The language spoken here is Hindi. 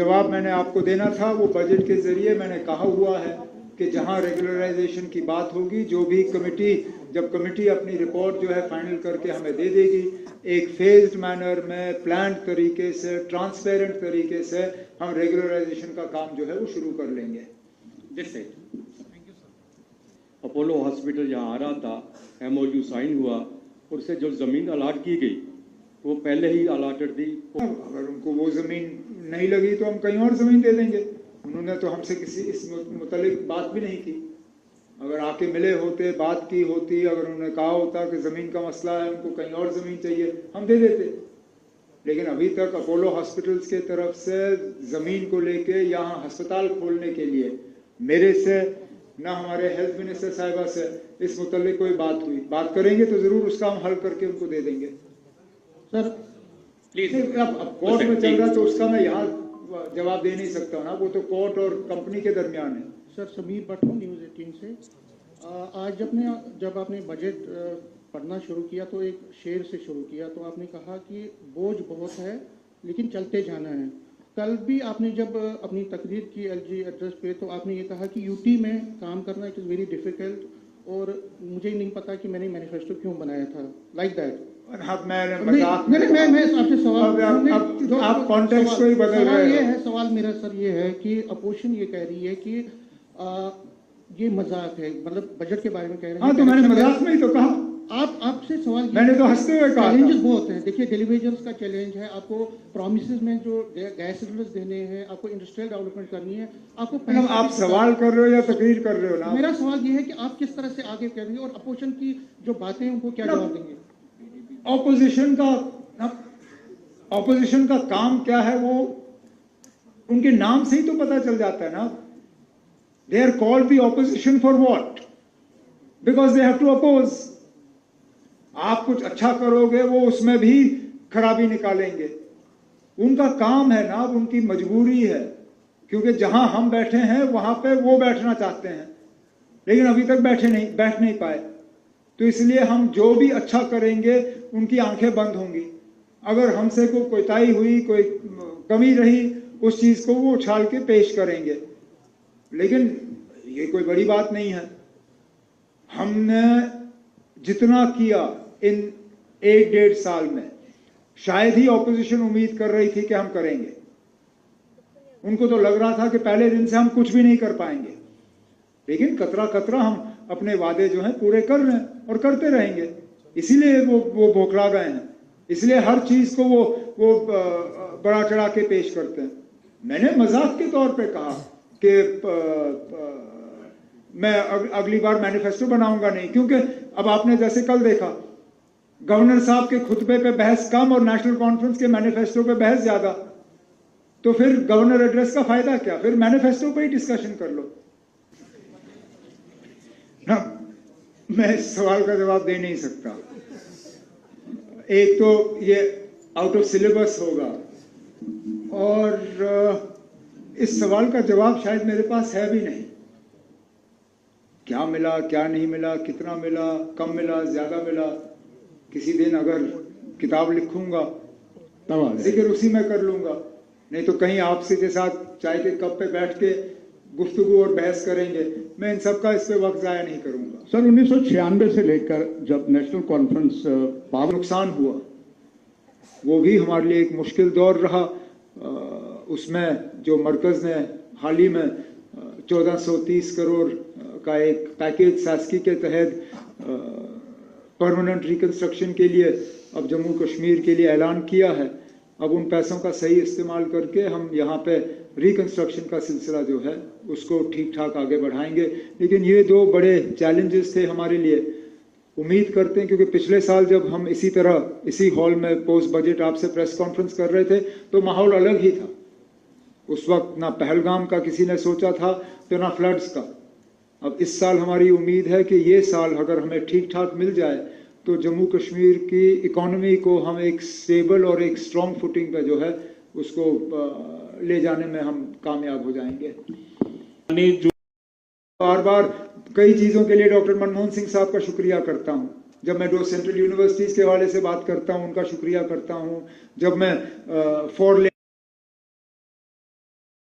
जवाब मैंने आपको देना था वो बजट के जरिए मैंने कहा हुआ है कि जहां रेगुलराइजेशन की बात होगी, जो भी कमेटी, जब कमेटी अपनी रिपोर्ट जो है फाइनल करके हमें दे देगी, एक फेज्ड मैनर में, प्लान तरीके से, ट्रांसपेरेंट तरीके से हम रेगुलराइजेशन का काम जो है वो शुरू कर लेंगे। अपोलो हॉस्पिटल यहाँ आ रहा था, MOU साइन हुआ और उससे जो ज़मीन अलाट की गई वो पहले ही अलाटेड थी। अगर उनको वो ज़मीन नहीं लगी तो हम कहीं और ज़मीन दे देंगे। उन्होंने तो हमसे किसी इस मुतालिक बात भी नहीं की। अगर आके मिले होते, बात की होती, अगर उन्होंने कहा होता कि ज़मीन का मसला है, उनको कहीं और ज़मीन चाहिए, हम दे देते। लेकिन अभी तक अपोलो हॉस्पिटल्स के तरफ से ज़मीन को लेके यहाँ अस्पताल खोलने के लिए मेरे से ना हमारे हेल्थ मिनिस्टर साहिबा से इस मुतालिक कोई बात हुई। बात करेंगे तो ज़रूर उसका हम हल करके उनको दे देंगे। सर प्लीज, अब कोर्ट में चल रहा है तो उसका मैं यहाँ जवाब दे नहीं सकता ना, वो तो कोर्ट और कंपनी के दरमियान है। सर समीर भट्ट न्यूज़ 18 से। आज जब आपने बजट पढ़ना शुरू किया तो एक शेर से शुरू किया, तो आपने कहा कि बोझ बहुत है लेकिन चलते जाना है। कल भी आपने जब अपनी तकरीर की LG एड्रेस पे, तो आपने ये कहा कि UT में काम करना इट इज़ वेरी डिफिकल्ट और मुझे नहीं पता कि मैंने मैनिफेस्टो क्यों बनाया था, लाइक दैट। मैं आपसे सवाल, आप कॉन्टेक्स्ट को ही बदल रहे हो। ये है सवाल मेरा सर, ये है कि अपोजिशन ये कह रही है कि ये मजाक है, मतलब बजट के बारे में कह रहे हैं। हाँ, तो मैंने मजाक में ही तो कहा। आपसे सवाल, मैंने तो हंसते हुए कहा। चैलेंजेस बहुत हैं। देखिए, डेलीवेजर्स का चैलेंज है, आपको प्रोमिसेस में जो गैस सिलेंडर्स देने हैं, आपको इंडस्ट्रियल डेवलपमेंट करनी है, आपको आप सवाल कर रहे हो या तकरीर कर रहे हो ना? मेरा सवाल ये है कि आप किस तरह से आगे करेंगे और अपोजिशन की जो बातें हैं उनको क्या जवाब देंगे? ऑपोजिशन का काम क्या है वो उनके नाम से ही तो पता चल जाता है ना। They are called the opposition for what? Because they have to oppose. आप कुछ अच्छा करोगे वो उसमें भी खराबी निकालेंगे। उनका काम है ना, उनकी मजबूरी है, क्योंकि जहां हम बैठे हैं वहां पे वो बैठना चाहते हैं लेकिन अभी तक बैठ नहीं पाए। तो इसलिए हम जो भी अच्छा करेंगे उनकी आंखें बंद होंगी। अगर हमसे कोई कोताही हुई, कोई कमी रही, उस चीज को वो उछाल के पेश करेंगे। लेकिन ये कोई बड़ी बात नहीं है। हमने जितना किया इन 1-1.5 साल में, शायद ही ऑपोजिशन उम्मीद कर रही थी कि हम करेंगे। उनको तो लग रहा था कि पहले दिन से हम कुछ भी नहीं कर पाएंगे, लेकिन कतरा कतरा हम अपने वादे जो हैं पूरे कर रहे हैं और करते रहेंगे। इसीलिए वो बौखला गए हैं, इसलिए हर चीज को वो बड़ा चढ़ा के पेश करते हैं। मैंने मजाक के तौर पे कहा कि मैं अगली बार मैनिफेस्टो बनाऊंगा नहीं, क्योंकि अब आपने जैसे कल देखा, गवर्नर साहब के खुतबे पे बहस कम और नेशनल कॉन्फ्रेंस के मैनिफेस्टो पे बहस ज्यादा। तो फिर गवर्नर एड्रेस का फायदा क्या? फिर मैनिफेस्टो पे ही डिस्कशन कर लो ना। मैं इस सवाल का जवाब दे नहीं सकता। एक तो ये आउट ऑफ सिलेबस होगा और इस सवाल का जवाब शायद मेरे पास है भी नहीं। क्या मिला, क्या नहीं मिला, कितना मिला, कम मिला, ज्यादा मिला, किसी दिन अगर किताब लिखूंगा जिक्र उसी में कर लूंगा, नहीं तो कहीं आपसे के साथ चाय के कप पे बैठ के गुफ्तगू और बहस करेंगे। मैं इन सब का इस पे वक्त जाया नहीं करूंगा। सर 1996 से लेकर जब नेशनल कॉन्फ्रेंस पावर नुकसान हुआ, वो भी हमारे लिए एक मुश्किल दौर रहा। उसमें जो मरकज ने हाल ही में 1430 करोड़ का एक पैकेज सास्की के तहत परमानेंट रिकंस्ट्रक्शन के लिए अब जम्मू कश्मीर के लिए ऐलान किया है, अब उन पैसों का सही इस्तेमाल करके हम यहाँ पे रिकंस्ट्रक्शन का सिलसिला जो है उसको ठीक ठाक आगे बढ़ाएंगे। लेकिन ये दो बड़े चैलेंजेस थे हमारे लिए। उम्मीद करते हैं, क्योंकि पिछले साल जब हम इसी तरह इसी हॉल में पोस्ट बजट आपसे प्रेस कॉन्फ्रेंस कर रहे थे तो माहौल अलग ही था। उस वक्त ना पहलगाम का किसी ने सोचा था तो ना फ्लड्स का। अब इस साल हमारी उम्मीद है कि ये साल अगर हमें ठीक ठाक मिल जाए तो जम्मू कश्मीर की इकोनॉमी को हम एक स्टेबल और एक स्ट्रॉन्ग फुटिंग पे जो है उसको ले जाने में हम कामयाब हो जाएंगे। बार बार कई चीज़ों के लिए डॉक्टर मनमोहन सिंह साहब का शुक्रिया करता हूँ। जब मैं 2 सेंट्रल यूनिवर्सिटीज़ के हवाले से बात करता हूँ उनका शुक्रिया करता हूँ। जब मैं 4